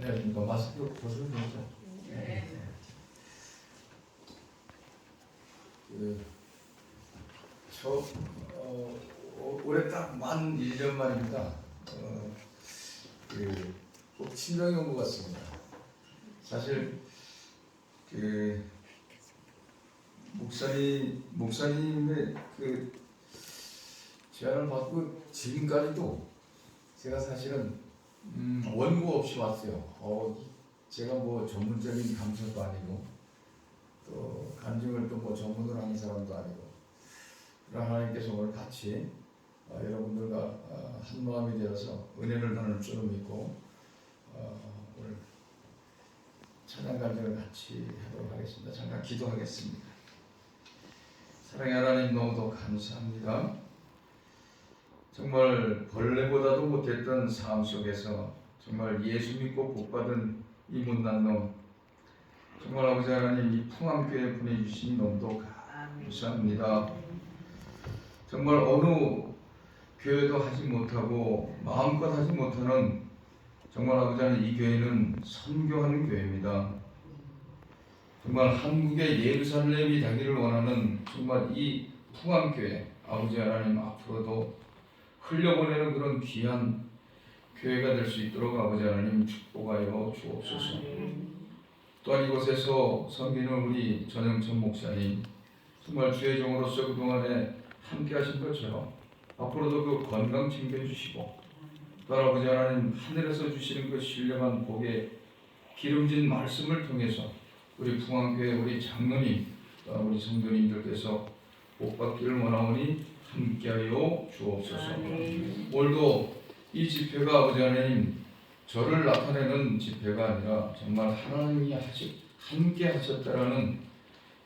안녕하십니까. 마스크 벗으면 되죠? 네. 올해 딱 만 1년 만입니다. 꼭 친정에 온 것 같습니다. 사실 목사님의 제안을 받고 지금까지도 제가 사실은 원고 없이 왔어요. 제가 뭐 전문적인 강사도 아니고 또 간증을 또 뭐 전문으로 하는 사람도 아니고, 그러나 하나님께서 오늘 같이 여러분들과 한 마음이 되어서 은혜를 나눌 줄을 믿고 오늘 찬양 간증을 같이 하도록 하겠습니다. 잠깐 기도하겠습니다. 사랑의 하나님, 너무도 감사합니다. 정말 벌레보다도 못했던 삶 속에서 정말 예수 믿고 복받은 이 못난 놈, 정말 아버지 하나님, 이 풍암교회 보내주신 놈도 감사합니다. 정말 어느 교회도 하지 못하고 마음껏 하지 못하는, 정말 아버지 하나님, 이 교회는 선교하는 교회입니다. 정말 한국의 예루살렘이 되기를 원하는 정말 이 풍암교회, 아버지 하나님, 앞으로도 흘려보내는 그런 귀한 교회가 될 수 있도록 아버지 하나님 축복하여 주옵소서. 또한 이곳에서 섬기는 우리 전영천 목사님, 정말 주의 종으로서 그동안에 함께 하신 것처럼 앞으로도 그 건강 챙겨주시고, 또 아버지 하나님, 하늘에서 주시는 그 신령한 복의 기름진 말씀을 통해서 우리 풍암교회 우리 장로님, 우리 성도님들께서 복받기를 원하오니 함께하여 주옵소서. 오늘도 이 집회가 아버지 하나님, 저를 나타내는 집회가 아니라 정말 하나님이 함께 하셨다라는,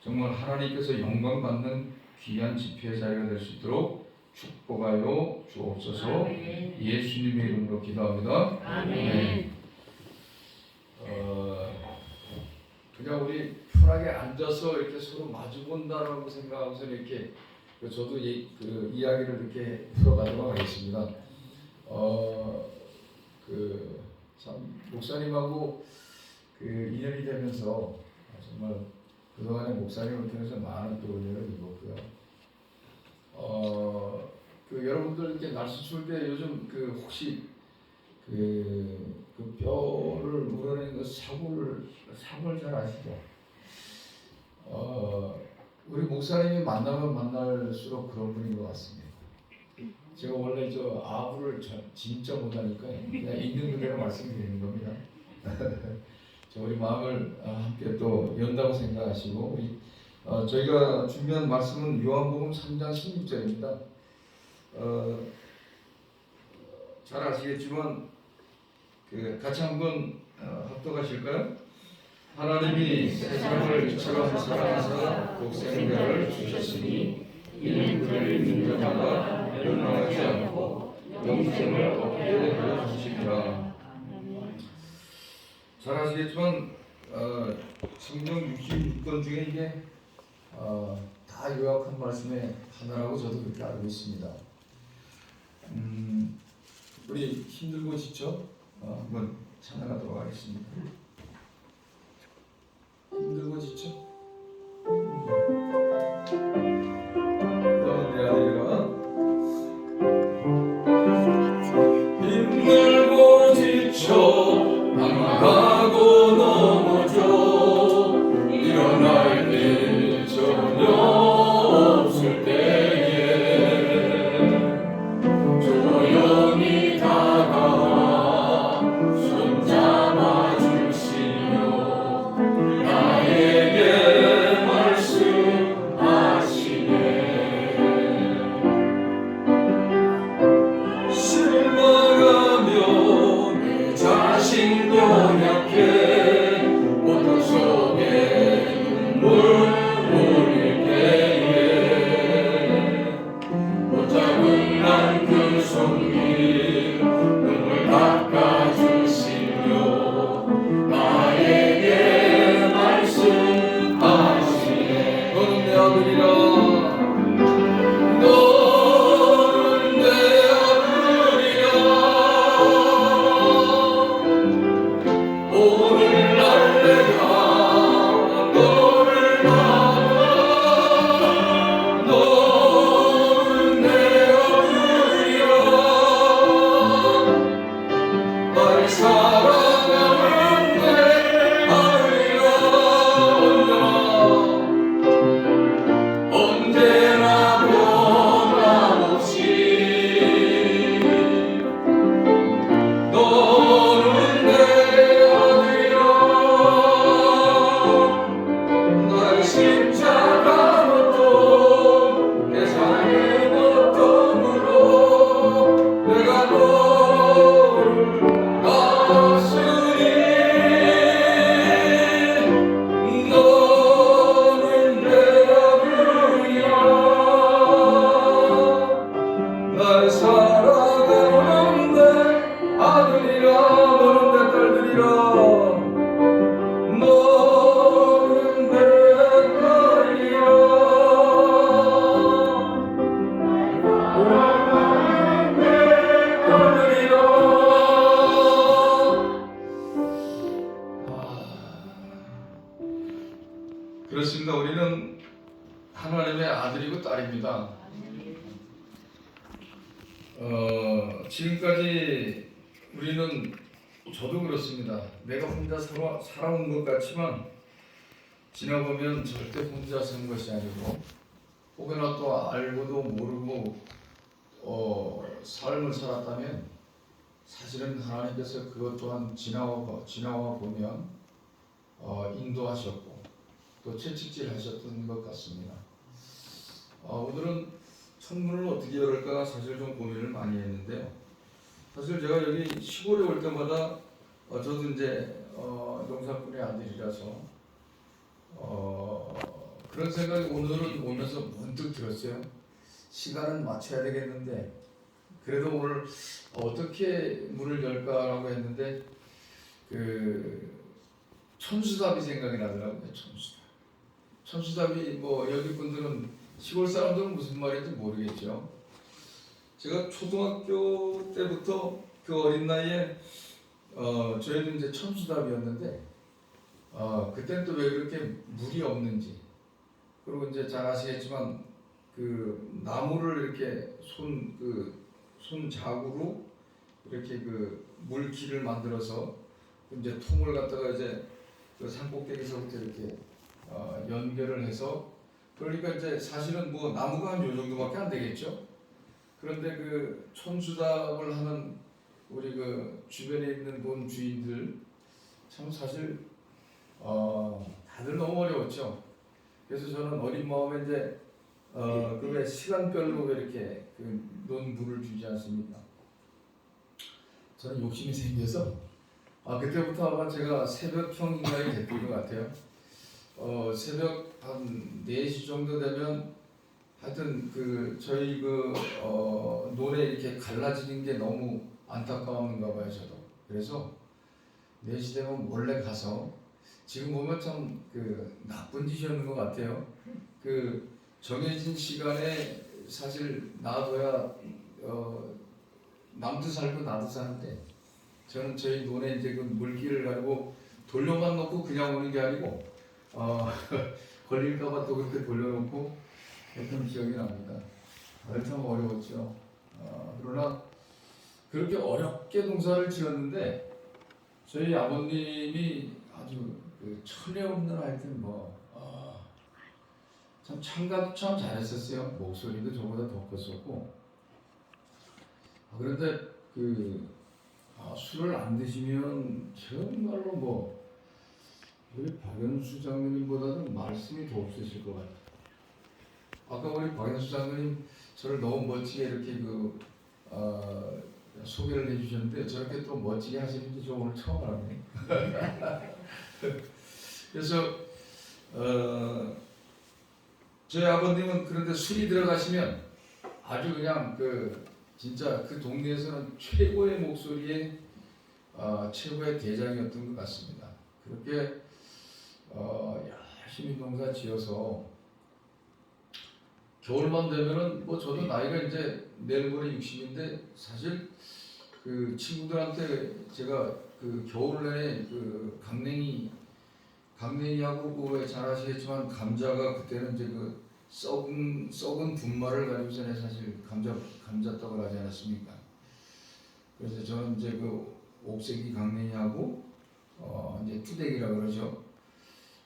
정말 하나님께서 영광 받는 귀한 집회의 자리가 될 수 있도록 축복하여 주옵소서. 예수님의 이름으로 기도합니다. 아멘. 그냥 우리 편하게 앉아서 이렇게 서로 마주본다라고 생각하면서 이렇게 저도 이야기를 이렇게 풀어가도록 하겠습니다. 참 목사님하고 인연이 되면서 정말 그동안에 목사님을 통해서 많은 또 은혜를 입었고요. 여러분들 이렇게 날씨 추울 때 요즘 혹시 뼈를 물어내는 사골 잘 아시죠? 우리 목사님이 만나면 만날수록 그런 분인 것 같습니다. 제가 원래 아부를 진짜 못하니까 그냥 있는 그대로 말씀드리는 겁니다. 우리 마음을 함께 또 연다고 생각하시고, 저희가 준비한 말씀은 요한복음 3장 16절입니다. 잘 아시겠지만 같이 한번 합독하실까요? 하나님이 세상을 이처럼 사랑하사 독생자를 주셨으니 이는 그를 믿는 자마다 멸망하지 않고 영생을 얻게 하여 주시리라. 잘 아시겠지만 성경 66권 중에 이게 다 요약한 말씀의 하나라고 저도 그렇게 알고 있습니다. 우리 힘들고 지쳐 한번 찬양하도록 하겠습니다. 힘들고 지쳐? 너는 내 아들이라. 힘들고 지쳐 망하고 넘어져 일어날 일 전혀 없을 때에 조용히 다가와 손잡아 주시며 나에게 말씀하시네. 실망하며 내 자신 연약해 고통 속에 눈물 흘릴 때에 붙잡은 난 그 손길 눈물 닦아주시며 나에게 말씀하시네. 너는 내 아들이라. 너는 내 아들이라. 날 사랑하는데 아들이라 언제나 변함없이 너는 내 아들이라 날 십자가부터 내 삶의 고통으로 내가 너를 낳았으니 너는 내 아들이야 날 사랑하는데 아들이라 너는 내 딸들이라 너는 내 딸이야 너는 내 딸이야 그렇습니다. 우리는 하나님의 아들이고 딸입니다. 지금까지 우리는 저도 그렇습니다. 내가 혼자 살아온 것 같지만 지나보면 절대 혼자 산 것이 아니고 혹여나 또 알고도 모르고 삶을 살았다면 사실은 하나님께서 그것 또한 지나와 보면 인도하셨고 또 채찍질 하셨던 것 같습니다. 오늘은 천문을 어떻게 열을까 사실 좀 고민을 많이 했는데요. 사실 제가 여기 시골에 올 때마다 저도 이제 농사꾼의 아들이라서 그런 생각이 오늘은 오면서 문득 들었어요. 시간은 맞춰야 되겠는데 그래도 오늘 어떻게 문을 열까라고 했는데 그 천수답이 생각이 나더라고요. 천수답이 뭐 여기 분들은 시골 사람들은 무슨 말인지 모르겠죠. 제가 초등학교 때부터 그 어린 나이에 저희도 이제 천수답이었는데 그때는 또 왜 그렇게 물이 없는지 그리고 이제 잘 아시겠지만 그 나무를 이렇게 손자구로 이렇게 그 물길을 만들어서 이제 통을 갖다가 이제 그 산꼭대기서부터 이렇게 연결을 해서 그러니까 이제 사실은 뭐 나무가 한 요 정도밖에 안 되겠죠. 그런데 그 촌수답을 하는 우리 그 주변에 있는 본 주인들 참 사실 다들 너무 어려웠죠. 그래서 저는 어린 마음에 이제 그 왜 시간별로 이렇게 그 논문을 주지 않습니까? 저는 욕심이 생겨서 그때부터 아마 제가 새벽형 인간이 됐던 것 같아요. 새벽 한 4시 정도 되면 하여튼 그 저희 그 논에 이렇게 갈라지는 게 너무 안타까운가 봐요. 저도 그래서 4시 되면 몰래 가서 지금 보면 참 그 나쁜 짓이었는 것 같아요. 그 정해진 시간에 사실 놔둬야 남도 살고 나도 사는데 저는 저희 논에 이제 그 물기를 가지고 돌려만 놓고 그냥 오는 게 아니고 걸릴까봐 또 그렇게 돌려놓고 했던 기억이 납니다. 참 어려웠죠. 그러나 그렇게 어렵게 농사를 지었는데 저희 아버님이 아주 그 철에 없는 하여튼 참 참가도 참 잘했었어요. 목소리도 저보다 더 컸었고 그런데 그 술을 안 드시면 정말로 우리 박연수 장로님보다는 말씀이 더 없으실 것 같아요. 아까 우리 박연수 장로님 저를 너무 멋지게 이렇게 소개를 해주셨는데 저렇게 또 멋지게 하시는지 저 오늘 처음 알았네. 그래서 저희 아버님은 그런데 술이 들어가시면 아주 그냥 진짜 그 동네에서는 최고의 목소리의 최고의 대장이었던 것 같습니다. 그렇게 열심히 농사 지어서 겨울만 되면은 저도 나이가 이제 내일 모레 60인데 사실 그 친구들한테 제가 그 겨울 내내 그 강냉이하고 잘 아시겠지만 감자가 그때는 이제 그 썩은 분말을 가지고서는 사실 감자떡을 하지 않았습니까? 그래서 저는 이제 그 옥색이 강냉이하고 이제 투대기라 그러죠.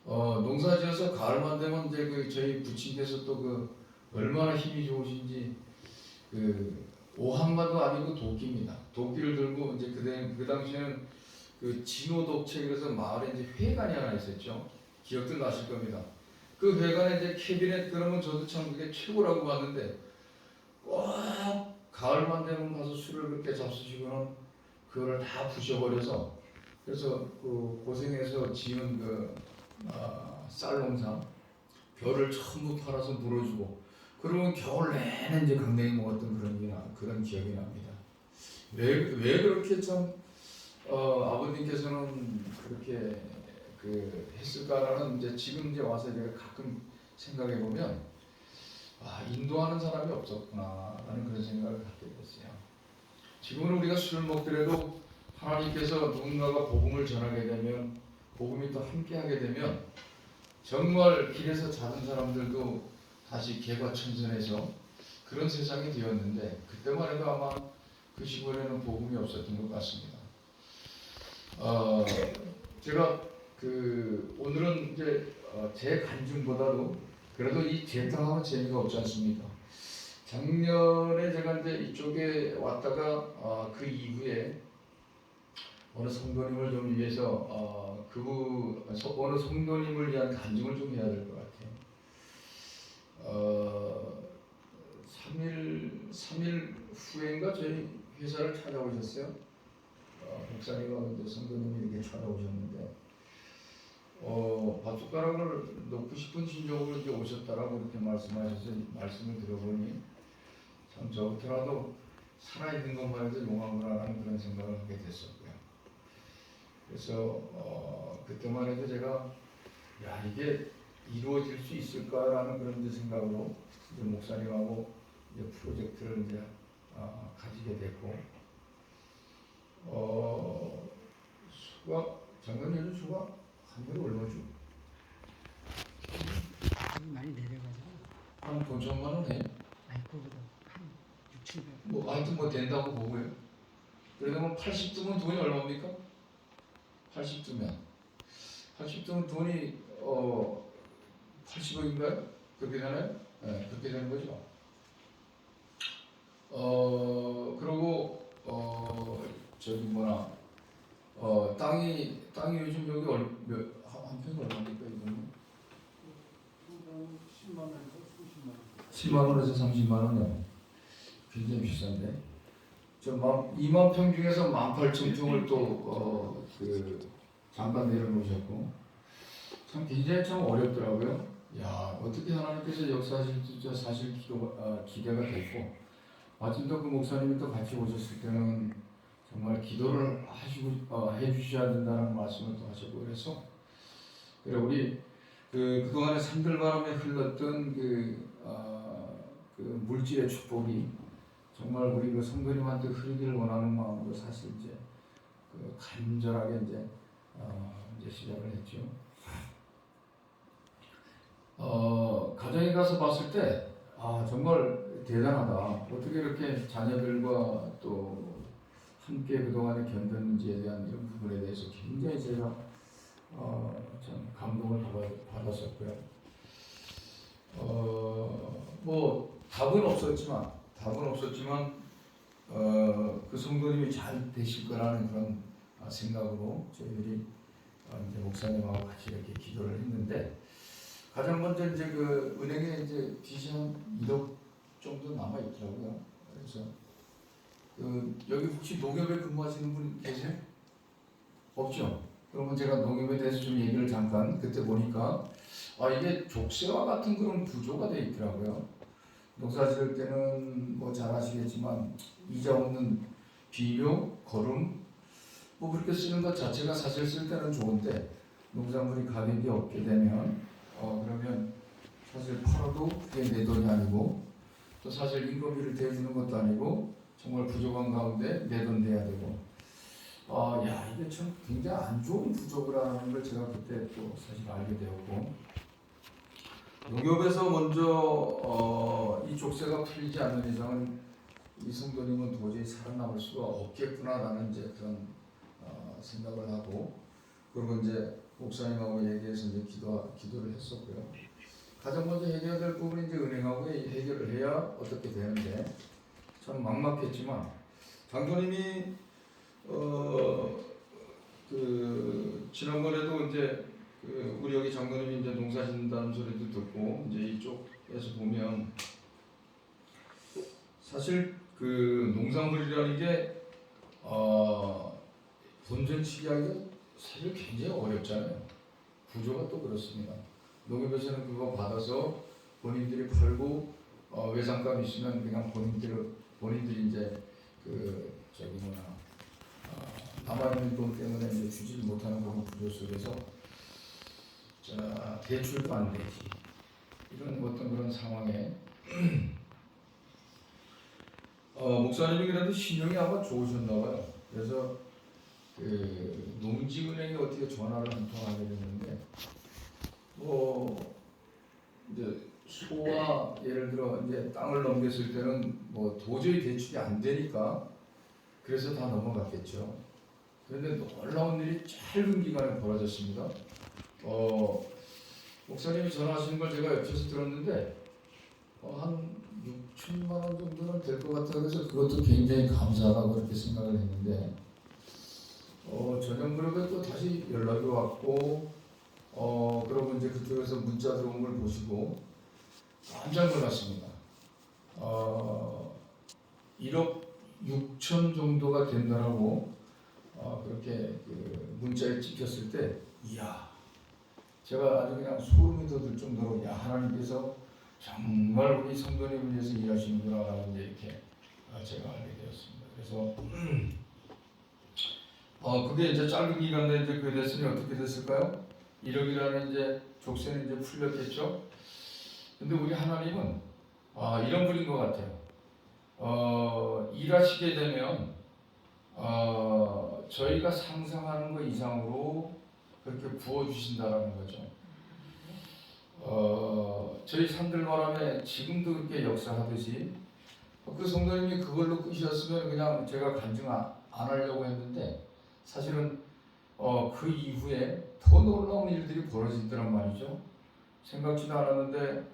농사지어서 가을만 되면 이제 저희 부친께서 또 얼마나 힘이 좋으신지 오한마도 아니고 도끼입니다. 도끼를 들고 이제 그 당시에는 진호독채 그래서 마을에 이제 회관이 하나 있었죠. 기억들 나실 겁니다. 그 회관에 이제 캐비넷 그러면 저도 참 그게 최고라고 봤는데 꼭 가을만 되면 가서 술을 그렇게 잡수시고는 그거를 다 부셔버려서 그래서 고생해서 지은 쌀농사 벼를 전부 팔아서 물어주고 그러면 겨울 내내 이제 강냉이 먹었던 그런 기억이 납니다. 왜 그렇게 참 아버님께서는 그렇게 했을까라는 이제 지금 이제 와서 제가 가끔 생각해 보면 인도하는 사람이 없었구나라는 그런 생각을 갖게 됐어요. 지금은 우리가 술을 먹더라도 하나님께서 누군가가 복음을 전하게 되면 복음이 또 함께하게 되면 정말 길에서 자던 사람들도 다시 개과천선해서 그런 세상이 되었는데 그때만 해도 아마 그 시골에는 복음이 없었던 것 같습니다. 제가 오늘은 이제 제 간증보다도 그래도 이 재탕하면 재미가 없지 않습니까? 작년에 제가 이제 이쪽에 왔다가 그 이후에 어느 성도님을 좀 위해서 어느 성도님을 위한 간증을 좀 해야 될 것 같아요. 3일 후인가 저희 회사를 찾아오셨어요. 목사님과 이제 성도님이 이렇게 찾아오셨는데 밥숟가락을 놓고 싶은 심정으로 이제 오셨다라고 이렇게 말씀하셔서 말씀을 들어보니 참 저부터라도 살아있는 것만 해도 용하구나라는 그런 생각을 하게 됐었고요. 그래서 그때만 해도 제가 이게 이루어질 수 있을까라는 그런 이제 생각으로 이제 목사님하고 이제 프로젝트를 이제 가지게 됐고 작년 수가 한 달에 얼마죠? 많이 내려가지고 한 5천만 원 해요. 아니 그거보다 한 6, 700. 하여튼 된다고 보고요. 그러면 80두면 돈이 얼마입니까? 80두면 돈이 80억인가요? 그렇게 되나요? 네, 그렇게 되는 거죠. 그리고 땅이 요즘 여기 한 평이 얼마입니까 이거는? 10만 원에서 수십만 원. 10만 원에서 30만 원이요. 굉장히 비싼데. 2만 평 중에서 18,000평을 또 잠깐 내려놓으셨고 참 굉장히 참 어렵더라고요. 어떻게 하나님께서 역사하실지 사실 기대가 됐고 마침도 그 목사님이 또 같이 오셨을 때는 정말 기도를 해주셔야 된다는 말씀을 또 하셨고 그래서 우리 그동안에 산들바람에 흘렀던 그 물질의 축복이 정말 우리 그 성도님한테 흐르기를 원하는 마음으로 사실 이제 간절하게 이제 시작을 했죠. 가정에 가서 봤을 때 정말 대단하다. 어떻게 이렇게 자녀들과 또 함께 그동안에 견뎠는지에 대한 이런 부분에 대해서 굉장히 제가 참 감동을 받았었고요. 답은 없었지만 그 성도님이 잘 되실 거라는 그런 생각으로 저희들이 이제 목사님하고 같이 이렇게 기도를 했는데 가장 먼저 이제 은행에 이제 빚이 한 1억 정도 남아 있더라고요. 그래서 여기 혹시 농협에 근무하시는 분 계세요? 없죠? 그러면 제가 농협에 대해서 좀 얘기를 잠깐 그때 보니까 이게 족쇄와 같은 그런 구조가 되어 있더라고요. 농사 지을 때는 잘 아시겠지만 이자 없는 비료, 거름 그렇게 쓰는 것 자체가 사실 쓸 때는 좋은데 농산물이 가격이 없게 되면 그러면 사실 팔아도 그게 내 돈이 아니고 또 사실 인건비를 대주는 것도 아니고 정말 부족한 가운데 내 돈 돼야 되고 이게 참 굉장히 안 좋은 구조라는 걸 제가 그때 또 사실 알게 되었고 농협에서 먼저 이 족쇄가 풀리지 않는 이상은 이 성도님은 도저히 살아남을 수가 없겠구나라는 이제 그런 생각을 하고, 그리고 이제 목사님하고 얘기해서 이제 기도를 했었고요. 가장 먼저 해결해야 될 부분이 이제 은행하고 해결을 해야 어떻게 되는데, 참 막막했지만 장로님이 지난번에도 이제 우리 여기 장로님이 이제 농사 짓는다는 소리도 듣고, 이제 이쪽에서 보면 사실 그 농산물이라는 게 본전 취기하기가 사실 굉장히 어렵잖아요. 구조가 또 그렇습니다. 농협에서는 그거 받아서 본인들이 팔고 외상값 있으면 그냥 본인들이 이제 남아있는 돈 때문에 이제 주지 못하는 그런 구조 속에서 대출도 안 되지, 이런 어떤 그런 상황에 목사님이 그래도 신용이 아마 좋으셨나봐요. 그래서 농지은행에 어떻게 전화를 한 통 하게 됐는데, 이제 소와 예를 들어 이제 땅을 넘겼을 때는 도저히 대출이 안 되니까 그래서 다 넘어갔겠죠. 그런데 놀라운 일이 짧은 기간에 벌어졌습니다. 목사님이 전화하시는 걸 제가 옆에서 들었는데 한 6천만 원 정도는 될 것 같아. 그래서 그것도 굉장히 감사하다고 그렇게 생각을 했는데 저녁 무렵에 또 다시 연락이 왔고 그러고 이제 그쪽에서 문자 들어온 걸 보시고 깜짝 놀랐습니다. 1억 6천 정도가 된다라고 그렇게 문자에 찍혔을 때, 이야, 제가 아주 그냥 소름이 돋을 정도로, 야, 하나님께서 정말 우리 성도님을 위해서 일하시는구나라고 이제 이렇게 제가 알게 되었습니다. 그래서 그게 이제 짧은 기간 내에 이제 그게 됐으니 어떻게 됐을까요? 1억이라는 이제 족쇄는 이제 풀렸겠죠. 근데 우리 하나님은 이런 분인 것 같아요. 일하시게 되면 저희가 상상하는 것 이상으로 그렇게 부어주신다라는 거죠. 저희 산들바람에 지금도 그렇게 역사하듯이, 그 성도님이 그걸로 끝이었으면 그냥 제가 간증 안 하려고 했는데, 사실은 그 이후에 더 놀라운 일들이 벌어지더란 말이죠. 생각지도 않았는데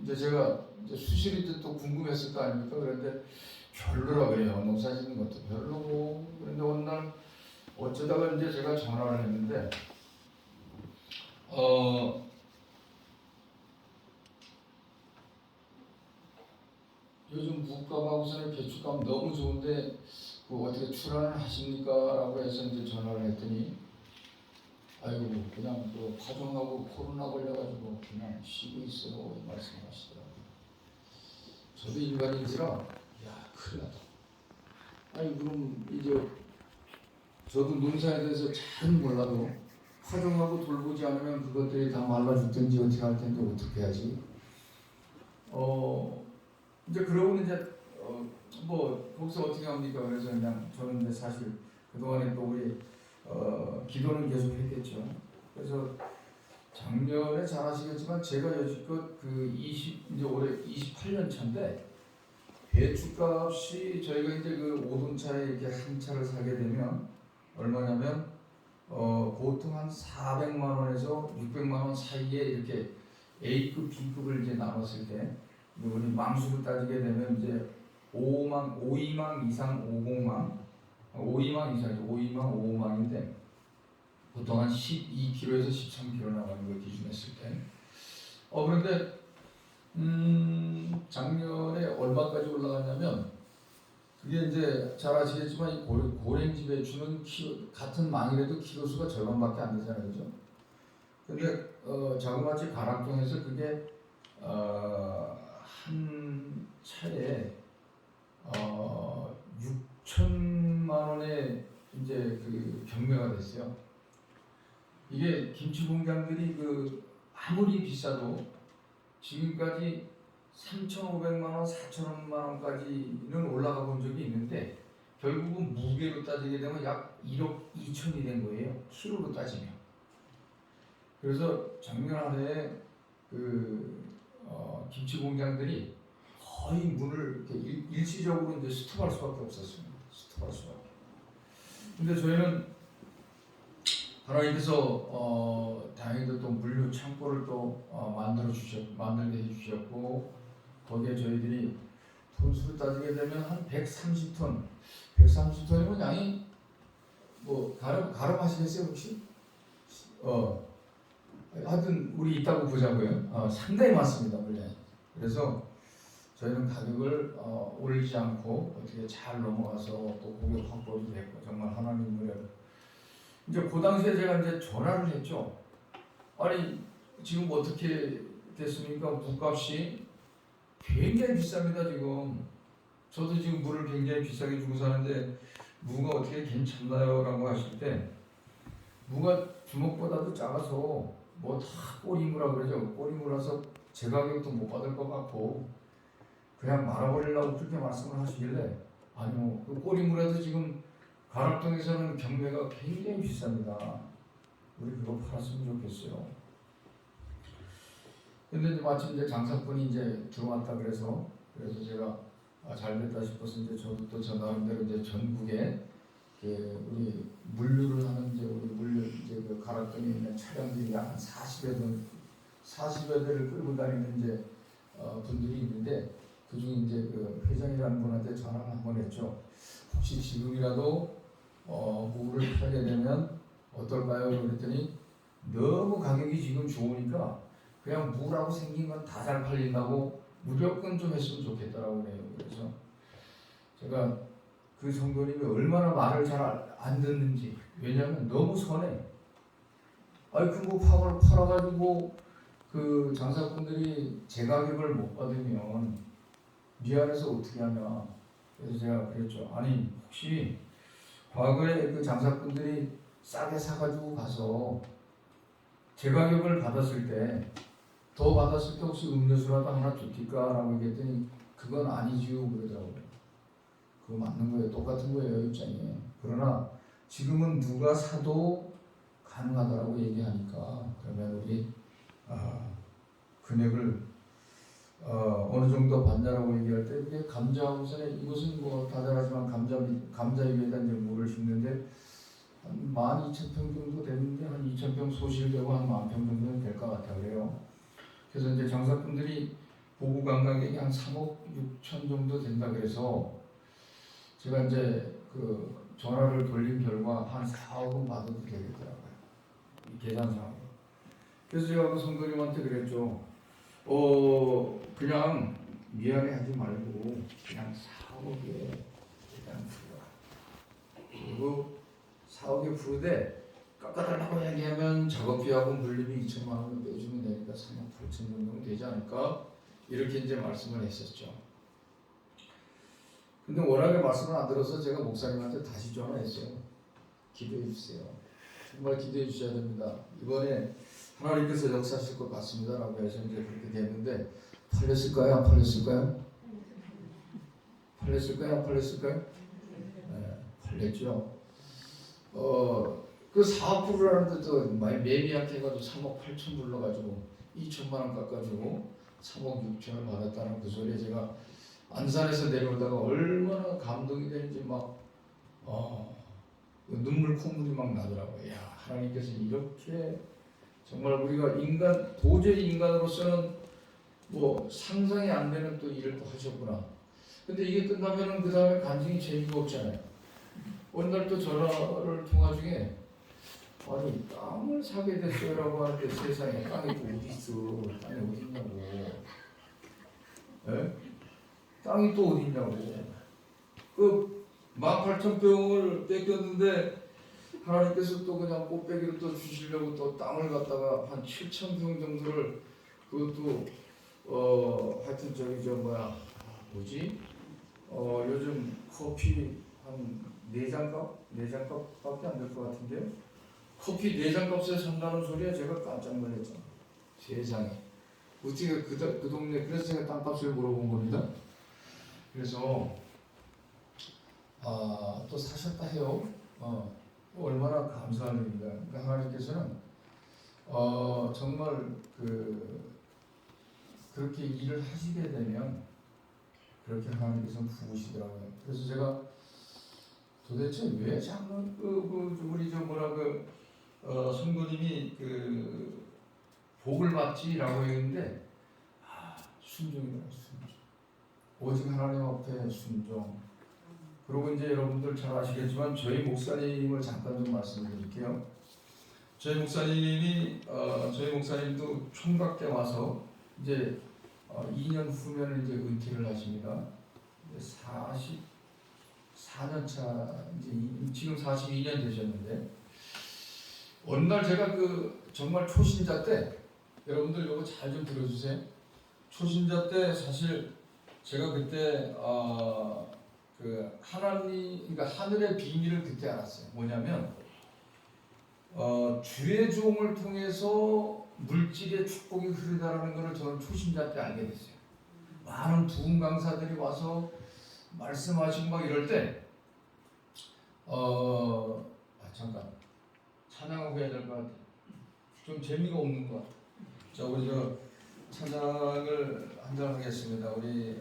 이제 제가 이제 수시로 이제 또 궁금했을 거 아닙니까? 그런데 별로라 그래요. 농사 짓는 것도 별로고. 그런데 어느 날 어쩌다가 이제 제가 전화를 했는데 요즘 물값하고서는 배추값 너무 좋은데 어떻게 출하를 하십니까? 라고 해서 이제 전화를 했더니, 아이고 그냥 파종하고 코로나 걸려가지고 그냥 쉬고 있어요, 말씀하시더라고요. 저도 일반인이라 야, 큰일 났다. 아니 그럼 이제 저도 농사에 대해서 잘은 몰라도 파종하고 돌보지 않으면 그것들이 다 말라 죽든지 어떻게 할 텐데 어떻게 하지? 이제 그러고는 이제 거기서 어떻게 합니까? 그래서 그냥 저는 이제 사실 그동안에 또 우리 기도는 계속 했겠죠. 그래서 작년에 잘 아시겠지만 제가 여지껏 이제 올해 28년 차인데, 배추값이 저희가 이제 5톤차에 이렇게 한 차를 사게 되면 얼마냐면 보통 한 400만 원에서 600만 원 사이에 이렇게 A급, B급을 이제 나눴을 때, 우리 망수로 따지게 되면 이제 5이망 이상 50망, 5이망 이상이죠. 5이망 5망인데 보통 한 12kg에서 13kg 나가는 걸 기준했을 때, 그런데 작년에 얼마까지 올라갔냐면, 그게 이제 잘 아시겠지만 이 고랭지 배추는 같은 망이라도 키로수가 절반밖에 안 되잖아요, 그죠? 근데 자그마치 가락동에서 그게 한 차에 6천만 원에 이제 경매가 됐어요. 이게 김치 공장들이 아무리 비싸도 지금까지 3,500만 원, 4,000만 원까지는 올라가 본 적이 있는데, 결국은 무게로 따지게 되면 약 1억 2천이 된 거예요. 키로로 따지면. 그래서 작년 한 해에 김치 공장들이 거의 문을 이렇게 일시적으로 이제 스톱할 수밖에 없었습니다. 스톱할 수밖에. 근데 저희는 하나님께서 다행히도 또 물류 창고를 또 만들게 해주셨고, 거기에 저희들이 톤수를 따지게 되면 한 130톤, 130톤이면 양이 뭐 가름하시겠어요 혹시? 하여튼 우리 있다고 보자고요. 상당히 많습니다 물량이. 그래서 저희는 가격을 올리지 않고 어떻게 잘 넘어가서 또 고객 확보도 됐고, 정말 하나님 은혜로. 이제 그 당시에 제가 이제 전화를 했죠. 아니 지금 어떻게 됐습니까? 물값이 굉장히 비쌉니다 지금. 저도 지금 물을 굉장히 비싸게 주고 사는데 무가 어떻게 괜찮나요? 라고 하실 때, 무가 주먹보다도 작아서 뭐 다 꼬리무라 그러죠. 꼬리무라서 제 가격도 못 받을 것 같고 그냥 말아버리려고 그렇게 말씀을 하시길래, 아니요, 그 꼬리무라도 지금 가락동에서는 경매가 굉장히 비쌉니다. 우리 그거 팔았으면 좋겠어요. 근데 이제 마침 이제 장사꾼이 이제 들어왔다 그래서 제가 잘 됐다 싶어서 이제 저도 또 저 나름대로 이제 전국에 우리 물류를 하는 이제 우리 물류 이제 그 가락동에 있는 차량들이 약 한 40여 대를 끌고 다니는 이제 분들이 있는데, 그중에 이제 그 회장이라는 분한테 전화를 한 번 했죠. 혹시 지금이라도 무를 팔게 되면 어떨까요? 그랬더니 너무 가격이 지금 좋으니까 그냥 무라고 생긴 건 다 잘 팔린다고 무조건 좀 했으면 좋겠다라고 그래요. 그래서 제가 그 성도님이 얼마나 말을 잘 안 듣는지, 왜냐하면 너무 선해. 아니 그거 팔아가지고 그 장사꾼들이 제 가격을 못 받으면 미안해서 어떻게 하냐. 그래서 제가 그랬죠. 아니 혹시 과거에 그 장사꾼들이 싸게 사가지고 가서 제 가격을 받았을 때, 더 받았을 때 혹시 음료수라도 하나 줬을까라고 얘기했더니 그건 아니지요 그러더라고요. 그거 맞는 거예요. 똑같은 거예요 입장이. 그러나 지금은 누가 사도 가능하다라고 얘기하니까, 그러면 우리 금액을 어느 정도 받냐라고 얘기할 때, 이게 감자우선에 이것은 뭐 다 잘 알지만 감자 위에다 이제 물을 심는데 한 12,000평 정도 됐는데 한 2,000평 소실되고 한 10,000평 정도는 될 것 같아 그래요. 그래서 이제 장사꾼들이 보고 간 가격이 한 3억 6천 정도 된다 그래서 제가 이제 그 전화를 돌린 결과 한 4억은 받아도 되겠더라고요. 이 계산상으로. 그래서 제가 그 성도님한테 그랬죠. 그냥 미안해하지 말고 그냥 4억에 일단 풀어라. 그리고 4억에 부르되 깎아달라고 얘기하면 작업비하고 물류비 2천만 원을 빼주면 되니까 3억 8천 정도는 되지 않을까? 이렇게 이제 말씀을 했었죠. 근데 워낙에 말씀을 안 들어서 제가 목사님한테 다시 전화했어요. 기도해 주세요. 정말 기도해 주셔야 됩니다. 이번에 하나님께서 역사하실 것 같습니다. 라고 해서 이제 그렇게 됐는데, 팔렸을까요? 안 팔렸을까요? 팔렸을까요? 안 팔렸을까요? 네, 팔렸죠. 그 사업 부르라는데 또 많이 매미하게 해가지고 3억 8천 불러가지고 2천만 원 깎아주고 3억 6천을 받았다는 그 소리에 제가 안산에서 내려오다가 얼마나 감동이 되는지 막 눈물 콧물이 막 나더라고요. 야, 하나님께서 이렇게 정말 우리가 도저히 인간으로서는 뭐 상상이 안 되는 또 일을 또 하셨구나. 근데 이게 끝나면은 그 다음에 간증이 재미가 없잖아요. 어느 날 또 전화를 통화 중에, 아니 땅을 사게 됐어요라고 하는데 세상에 땅이 또 어디 있어? 땅이 어디 있냐고. 예? 땅이 또 어디 있냐고. 그 18,000평을 뺏겼는데 하나님께서 또 그냥 꽃배기를 또 주시려고 또 땅을 갖다가 한 7,000평 정도를, 그것도 하여튼 뭐지? 요즘 커피 한 4잔값밖에 안 될 것 같은데요. 커피 4잔 값에 산다는 소리에 제가 깜짝 놀랐잖아. 세상에. 어떻게 그 동네, 그래서 제가 땅값을 물어본 겁니다. 그래서 또 사셨다 해요. 얼마나 감사한 일입니다. 그러니까 하나님께서는 정말 그렇게 일을 하시게 되면 그렇게 하나님께서는 부으시더라고요. 그래서 제가 도대체 왜 장로 우리 성도님이 복을 받지라고 했는데 순종이다. 순종. 오직 하나님 앞에 순종. 그리고 이제 여러분들 잘 아시겠지만 저희 목사님을 잠깐 좀 말씀드릴게요. 저희 목사님도 총각 때 와서 이제 2년 후면 이제 은퇴를 하십니다. 44년 차 이제 지금 42년 되셨는데 어느 날 제가 정말 초신자 때 여러분들 이거 잘 좀 들어주세요. 초신자 때 사실 제가 그때 그러니까 하늘의 비밀을 그때 알았어요. 뭐냐면 주의 종을 통해서 물질의 축복이 흐르다라는 것을 저는 초신자 때 알게 됐어요. 많은 부흥 강사들이 와서 말씀하시고 막 이럴 때 잠깐 찬양하고 해야 될 것 같아요. 좀 재미가 없는 것 같아요. 자, 우리 찬양을 한잔 하겠습니다. 우리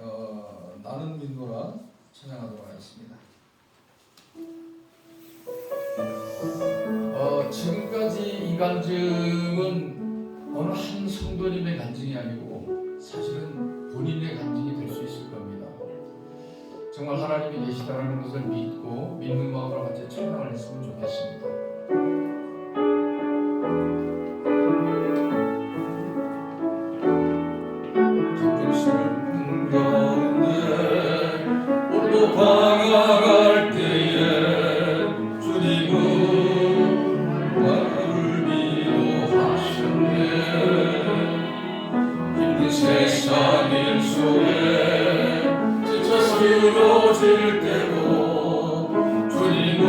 나는 믿노라 찬양하도록 하겠습니다. 지금까지 이 간증은 어느 한 성도님의 간증이 아니고 사실은 본인의 간증이 될 수 있을 겁니다. 정말 하나님이 계시다는 것을 믿고 믿는 마음으로 같이 찬양을 했으면 좋겠습니다. 기쁜 가운데 홀로 방황할 때에 주님은 나를 위로하셨네. 힘든 세상 일 속에 지쳐 쓰러질 때도 주님은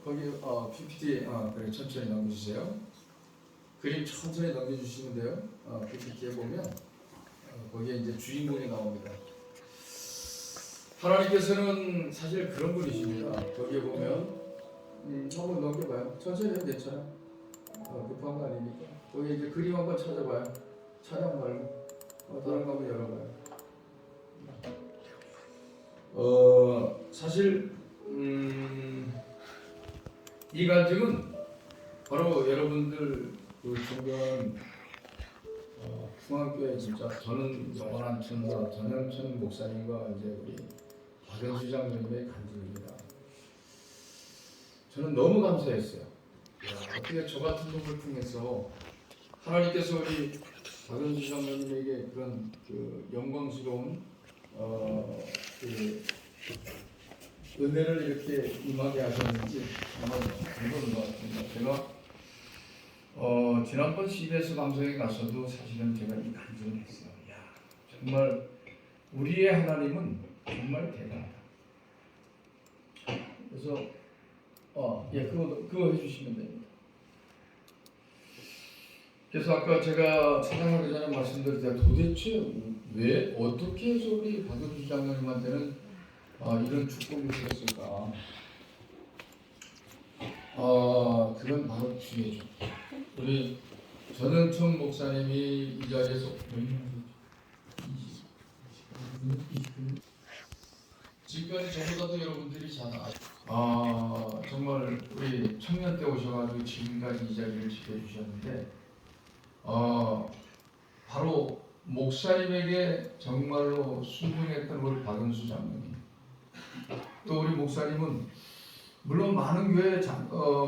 거기 PPT 그래 천천히 넘겨주세요. 그림 천천히 넘겨주시면 돼요. PPT에 보면 거기에 이제 주인공이 나옵니다. 하나님께서는 사실 그런 분이십니다. 거기에 보면 한번 넘겨봐요. 천천히 해도 괜찮아. 급한 거 아니니까. 거기 이제 그림 한번 찾아봐요. 촬영 말고 다른 거 한번 열어봐요. 사실 이 간증은 바로 여러분들 그 존경하는 풍암교회 진짜 저는 영원한 천사 전영천 목사님과 이제 우리 박연수 장로님의 간증입니다. 저는 너무 감사했어요. 어떻게 저 같은 놈을 통해서 하나님께서 우리 박연수 장로님에게 그런 그 영광스러운 그 은혜를 이렇게 임하게 하셨는지 정말 감동인 것 같습니다. 제가 지난번 CBS 방송에 가서도 사실은 제가 이 간증을 했어요. 야, 정말 우리의 하나님은 정말 대단하다. 그래서 그거 해주시면 됩니다. 그래서 아까 제가 촬영하기 전에 말씀드릴 때 도대체 왜 어떻게 해서 우리 박연수 장로님한테는 이런 축복을 주셨을까? 그건 바로 주의죠. 우리 전영천 목사님이 이 자리에서 지금까지 저보다도 여러분들이 잘 정말 우리 청년 때 오셔가지고 지금까지 이 자리를 지켜주셨는데 바로 목사님에게 정말로 순종했던 우리 박연수 장로님, 또 우리 목사님은 물론 많은 교회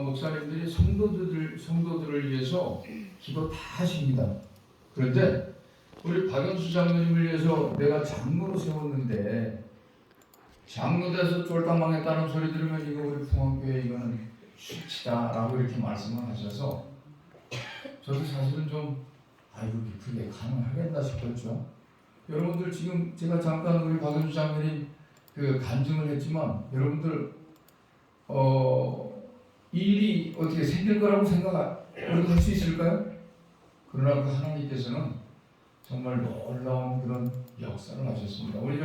목사님들이 성도들을 위해서 기도 다 하십니다. 그런데 우리 박연수 장로님을 위해서 내가 장로로 세웠는데 장로돼서 쫄딱 망했다는 소리 들으면 이거 우리 풍암교회 이거는 수치다라고 이렇게 말씀을 하셔서 저도 사실은 좀 그게 가능하겠나 싶었죠. 여러분들 지금 제가 잠깐 우리 박연수 장로님 그 간증을 했지만 여러분들 이 일이 어떻게 생길 거라고 생각할 수 있을까요? 그러나 그 하나님께서는 정말 놀라운 그런 역사를 하셨습니다. 우리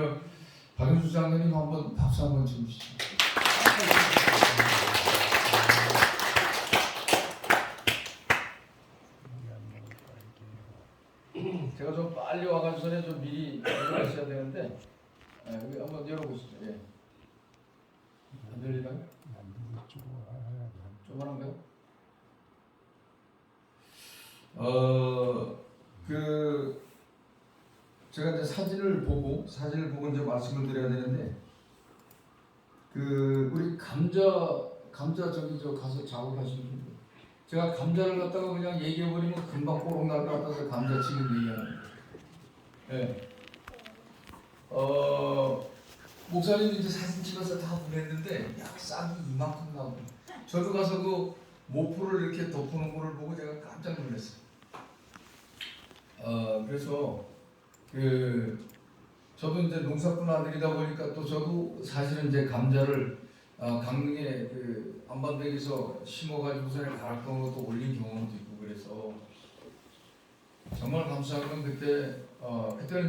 박연수 장로님 한번 박수 한번 쳐주시죠. 제가 좀 빨리 와가지고 전에 좀 미리 열어있어야 되는데 여기 한번 열어보시죠. 예. 안 들리나요? 조그만한가요? 제가 이제 사진을 보고 이제 말씀을 드려야 되는데 우리 감자 저기 가서 작업하시는 분들, 제가 감자를 갖다가 그냥 얘기해버리면 금방 뽀록 날 것 같아서 감자치기 얘기하는 거예요. 예. 목사님 이제 사진 찍어서 다 보냈는데 싹이 이만큼 나오고, 저도 가서 그 모포를 이렇게 덮어놓은 거를 보고 제가 깜짝 놀랐어요. 그래서 저도 이제 농사꾼 아들이다 보니까 또 저도 사실은 이제 감자를 강릉에 안반대에서 심어가지고서 가락동으로 또 올린 경험도 있고, 그래서 정말 감사한 건 그때는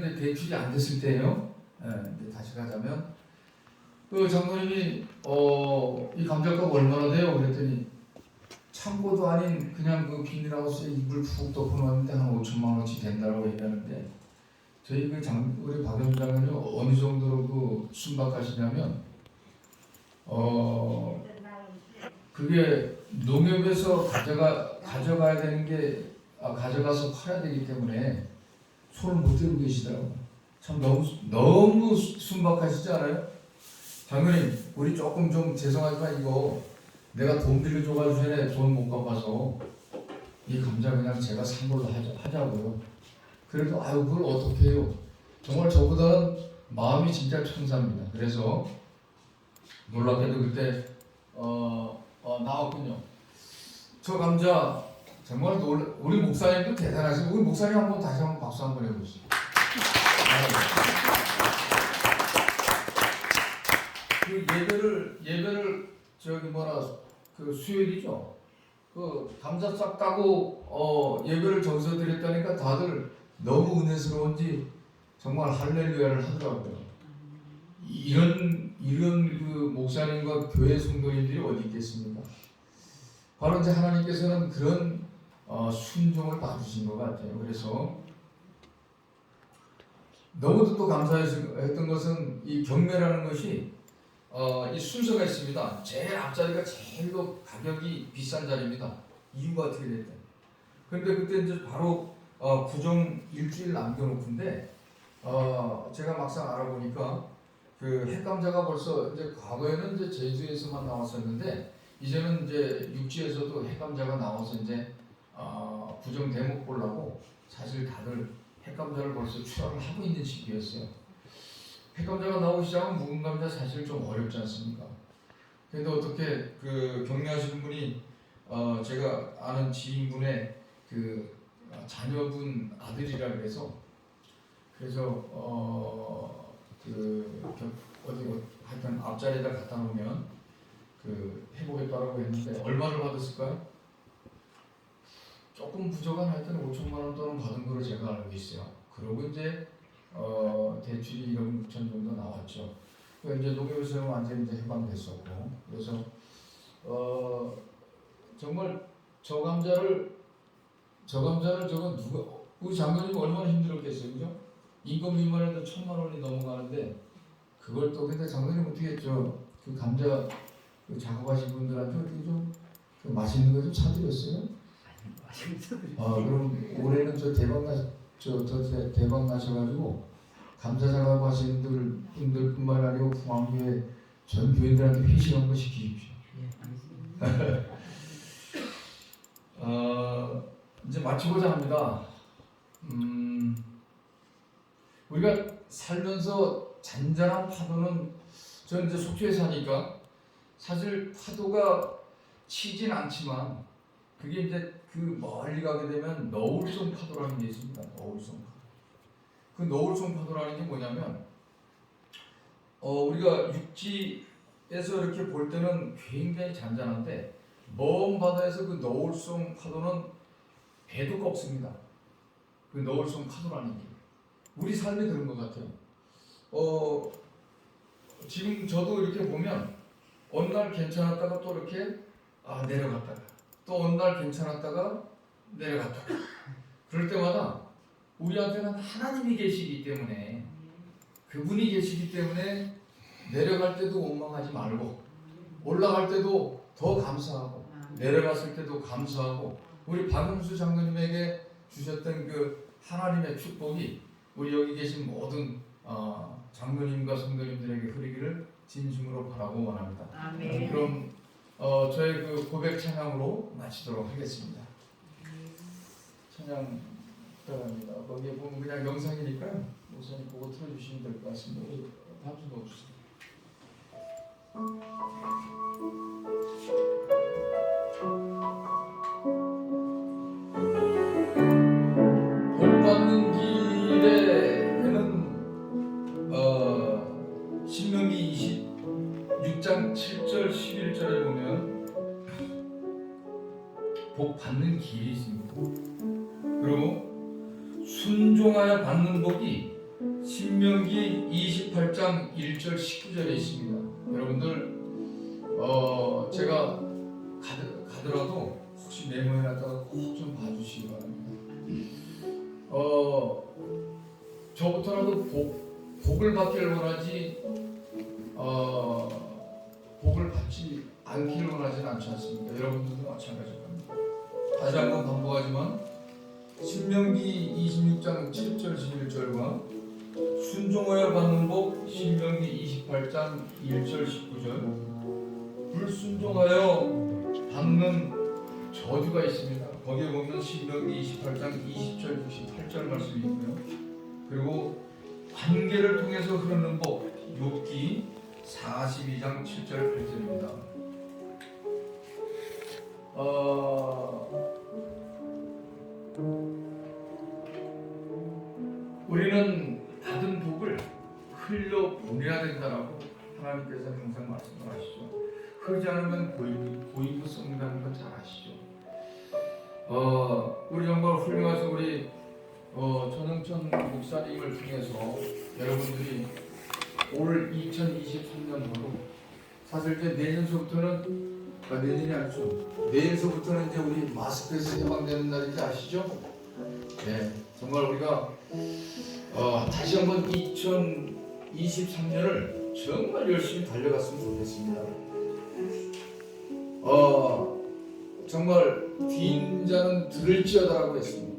이제 대출이 안 됐을 때예요. 이제 다시 가자면 장로님이 이 감자값 얼마나 돼요? 그랬더니 창고도 아닌 그냥 그 비닐하우스에 이불 푹 덮어놨는데 한 5천만 원치 된다고 얘기하는데, 저희 우리 박연수 장로님 어느 정도로 순박하시냐면 그게 농협에서 가져가야 되는 게 가져가서 팔아야 되기 때문에 손을 못 대고 계시더라고요. 참 너무 순박하시지 않아요? 장로님, 우리 조금 좀 죄송하지만 이거 내가 돈 빌려줘가지고 전에 돈 못 갚아서 이 감자 그냥 제가 산 걸로 하자고요. 그래도 그걸 어떻게 해요? 정말 저보다는 마음이 진짜 천사입니다. 그래서 놀랍게도 그때 나왔군요. 저 감자 정말 우리 목사님도 대단하시고, 우리 목사님 한번 다시 한번 박수 한번 해보시죠. 그 예배를 저기 뭐라 그 수요일이죠. 그 감자 싹 따고 예배를 저기서 드렸다니까 다들 너무 은혜스러운지 정말 할렐루야를 하더라고요. 이런 그 목사님과 교회 성도님들이 어디 있겠습니까? 바로 이제 하나님께서는 그런 순종을 봐주신 것 같아요. 그래서 너무도 또 감사했던 것은 이 경매라는 것이 이 순서가 있습니다. 제일 앞자리가 제일 가격이 비싼 자리입니다. 이유가 어떻게 됐든. 그런데 그때 이제 바로 구정 일주일 남겨놓고인데 제가 막상 알아보니까 그 핵감자가 벌써 이제 과거에는 이제 제주에서만 나왔었는데 이제는 이제 육지에서도 핵감자가 나와서 이제 구정 대목 보려고 사실 다들 핵감자를 벌써 출하를 하고 있는 시기였어요. 핵감자가 나오기 시작하면 묵은 감자 사실 좀 어렵지 않습니까? 근데 어떻게 그 경매하시는 분이 제가 아는 지인분의 그 자녀분 아들이라 그래서 어디 하여튼 앞자리에다 갖다 놓으면 그 해보겠다라고 했는데 얼마를 받았을까요? 조금 부족한 하여튼 5천만 원 돈은 받은 걸로 제가 알고 있어요. 그러고 이제 대출이 1억 6천 정도 나왔죠. 이제 농협에서는 완전히 이제 해방됐었고 그래서 정말 저 감자를 저건 누가 우리 장로님 얼마나 힘들었겠어요, 그죠? 인건비만 해도 1,000만 원이 넘어가는데 그걸 또 근데 장로님 어떻게 그 감자 그 작업하신 분들한테 어떻게 좀 맛있는 거 좀 사드렸어요? 그럼 올해는 더 대박 나셔가지고 감자 작업하시는 분들뿐만 아니고 풍암교회 전 교인들한테 회식 한번 시키십시오. 이제 마치고자 합니다. 우리가 살면서 잔잔한 파도는 저는 이제 속초에 사니까 사실 파도가 치진 않지만 그게 이제 그 멀리 가게 되면 너울성 파도라는 게 있습니다. 너울성 파도. 그 너울성 파도라는 게 뭐냐면 우리가 육지에서 이렇게 볼 때는 굉장히 잔잔한데 먼 바다에서 그 너울성 파도는 배도 꺾습니다. 그 너울성 파도라는 게 우리 삶이 그런 것 같아요. 지금 저도 이렇게 보면 어느 날 괜찮았다가 또 이렇게 내려갔다가 또 어느 날 괜찮았다가 내려갔다가 그럴 때마다 우리한테는 하나님이 계시기 때문에 그분이 계시기 때문에 내려갈 때도 원망하지 말고 올라갈 때도 더 감사하고 내려갔을 때도 감사하고 우리 박은수 장로님에게 주셨던 그 하나님의 축복이 우리 여기 계신 모든 장로님과 성도님들에게 흐르기를 진심으로 바라고 원합니다. 아멘. 그럼 저의 그 고백 찬양으로 마치도록 하겠습니다. 찬양 들어갑니다. 거기에 보면 그냥 영상이니까요. 목사님 보고 틀어주시면 될 것 같습니다. 한번 넣어주세요. 복 받는 길에는 신명기 26장 7절 11절에 보면 복 받는 길이 있습니다. 그리고 순종하여 받는 복이 신명기 28장 1절 19절에 있습니다. 여러분들 제가 가더라도 혹시 메모해놨다가 꼭 좀 봐주시기 바랍니다. 저부터라도 복을 받기를 원하지 복을 받지 않기를 원하지는 않지 않습니까? 여러분들도 마찬가지일 겁니다. 다시 한번 반복하지만 신명기 26장 7절 11절과 순종하여 받는 복 신명기 28장 1절 19절 불순종하여 받는 저주가 있습니다. 거기에 보면 신명기 28장 20절 68절 말씀이 있고요. 그리고 관계를 통해서 흐르는 복 욥기 42장 7절 8절입니다. 우리는 받은 복을 흘려 보내야 된다라고 하나님께서 대해서 항상 말씀을 하시죠. 그러지 않으면 고인도 썩는다는 건 잘 아시죠. 우리 정말 훌륭하신 우리 전영천 목사님을 통해서 여러분들이 올 2023년도로 사실 이제 내년서부터는 내년이 아니죠. 내일서부터는 이제 우리 마스크에서 해방되는 날인지 아시죠? 네, 정말 우리가 다시 한번 2023년을 정말 열심히 달려갔으면 좋겠습니다. 정말 빈자는 들을지어다라고 했습니다.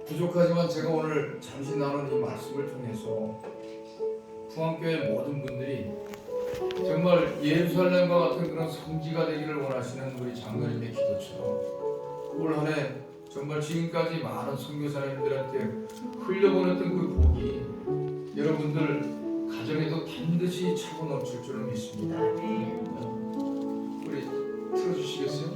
부족하지만 제가 오늘 잠시 나눈 이 말씀을 통해서 풍암교회 모든 분들이 정말 예루살렘과 같은 그런 성지가 되기를 원하시는 우리 장로님의 기도처럼 올 한 해 정말 지금까지 많은 선교사님들한테 흘려보냈던 그 복이 여러분들 가정에도 반드시 차고 넘칠 줄을 믿습니다. 우리 틀어주시겠어요?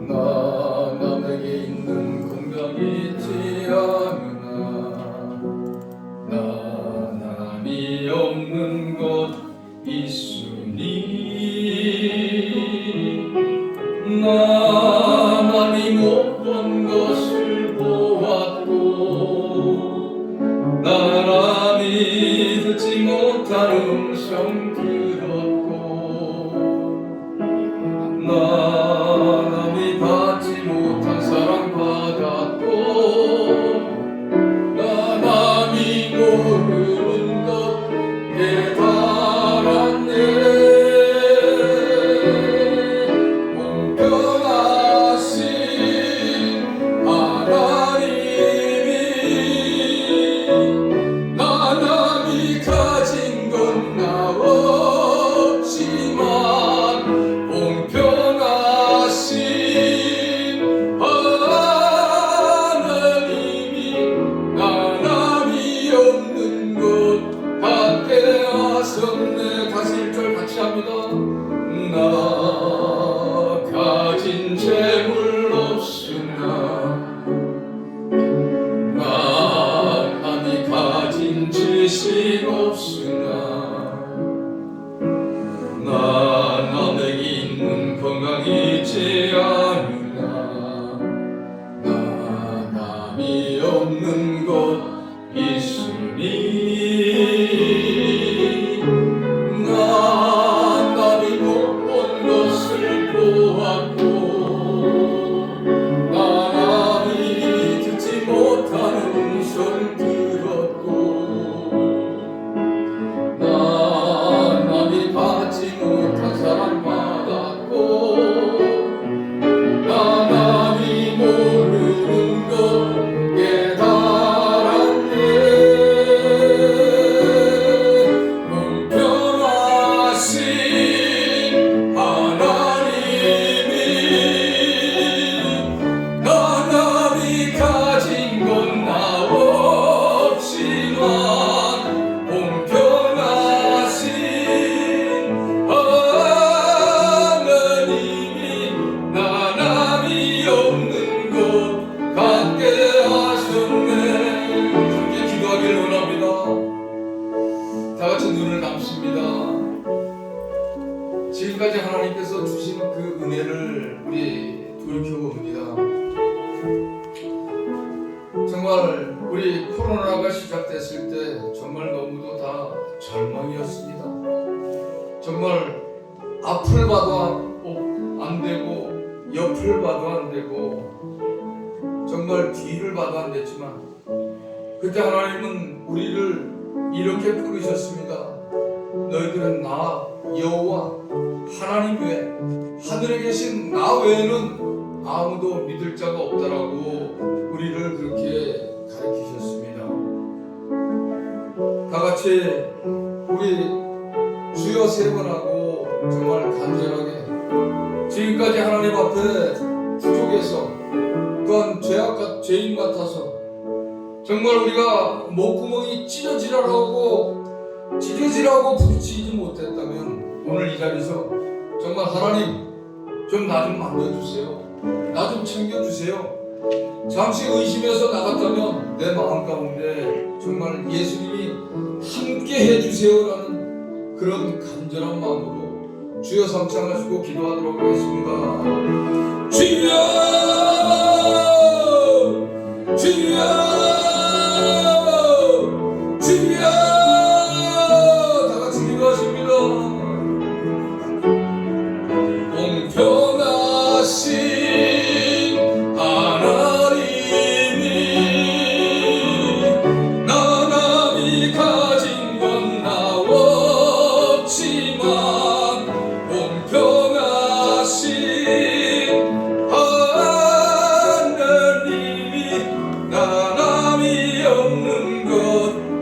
나 남에게 있는 건강이 있지 않으나 나 남이 없는 것 있으니 나 남이 못 본 것을 보았고 나 남이 듣지 못한 음성 나 남이 받지 못한 사랑 받았고 나 남이 모르는 것 깨달았네. 공평하신 하나님이 나 남이 가진 건 나 없지만 공평하신 하나님이 나 남이 없는 것 같게 하셨네. 다시 1절 같이 합니다. 나 가진 재물 없으나 나 남이 가진 지식 없으나 나 남에게 있는 건강이 있지 않으나 나 남이 없는 것 있으니 나 남이 못 본 것을 보았고 나 남이 듣지 못한 음성 들었고 나 남이 받지 못한 사랑 받았고 나 남이 모르는 것 깨달았네. 공평하신 하나님이 나 남이 가진 건 나 없지만 공평하신 하나님이 나 남이 없는 것 같게 하셨네. 함께 기도하기를 원합니다. 다 같이 눈을 감습니다. 지금까지 하나님께서 주신 그 은혜를 우리 돌이켜봅니다. 정말 우리 코로나가 시작됐을 때 정말 너무도 다 절망이었습니다. 정말 앞을 봐도 안 되고 옆을 봐도 안 되고 정말 뒤를 봐도 안 됐지만 그때 하나님은 우리를 이렇게 부르셨습니다. 너희들은 나 여호와 하나님 외에 하늘에 계신 나 외에는 아무도 믿을 자가 없다라고 우리를 그렇게 가르치셨습니다. 다 같이 우리 주여 세 번 하고 정말 간절하게 지금까지 하나님 앞에 부족해서 또한 죄인 같아서 정말 우리가 목구멍이 찢어지라고 부르치지 못했다면 오늘 이 자리에서 정말 하나님 좀 나 좀 만져주세요. 나 좀 챙겨주세요. 잠시 의심해서 나갔다면 내 마음 가운데 정말 예수님이 함께 해주세요라는 그런 간절한 마음으로 주여 삼창하시고 기도하도록 하겠습니다. 주여 주여 주여 다같이 기도하십니다. 공평하신 하나님이 나남이 가진 건 나 없지만 공평하신 하나님이 나남이 없는 것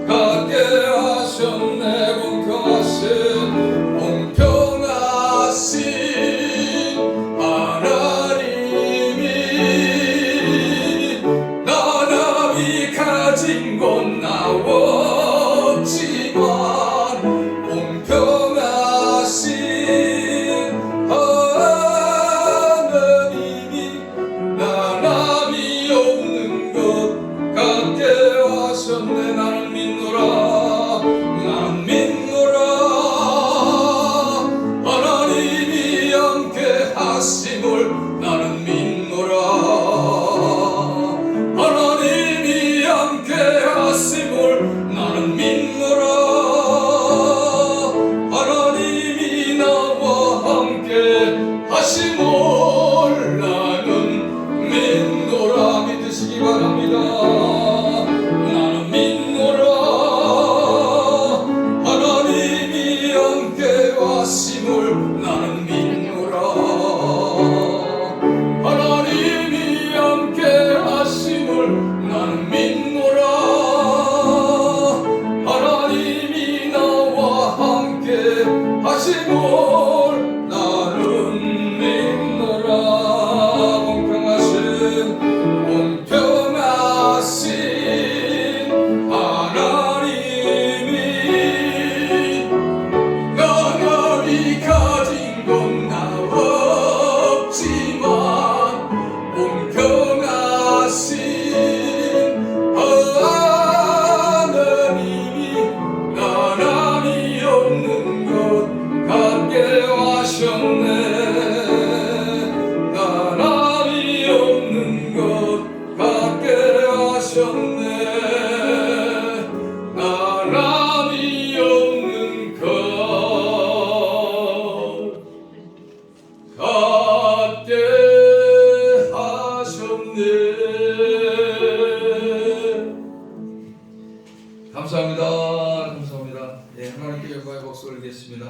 같게 하셨네. 공평하신 하나님이 나남이 가진 건 나 없지만 공평하신 하나님이 나남이 없는 것 같게 하셨네. 나는 믿노라 나는 믿노라 하나님이 함께 하심을 나는 믿노라 하나님이 함께 하심을 나는 믿노라 하나님이 나와 함께 하심을 나는 믿노라. 믿으시기 바랍니다. 나는 믿노라 하나님이 함께 하심을 나는 믿노라 하나님이 함께 하심을 나는 믿노라 하나님이 나와 함께 하심을 나는 믿노라. 공평하신 하나님이 나남이 가진 건 나 없지만 공평하신 하나님이 나남이 없는 것 같게 하셨네. 나남이 없는 것 같게 하셨네. 나남이 없는 것 같게 하셨네. 감사합니다. 감사합니다. 예, 하나님께 영광의 박수 올리겠습니다.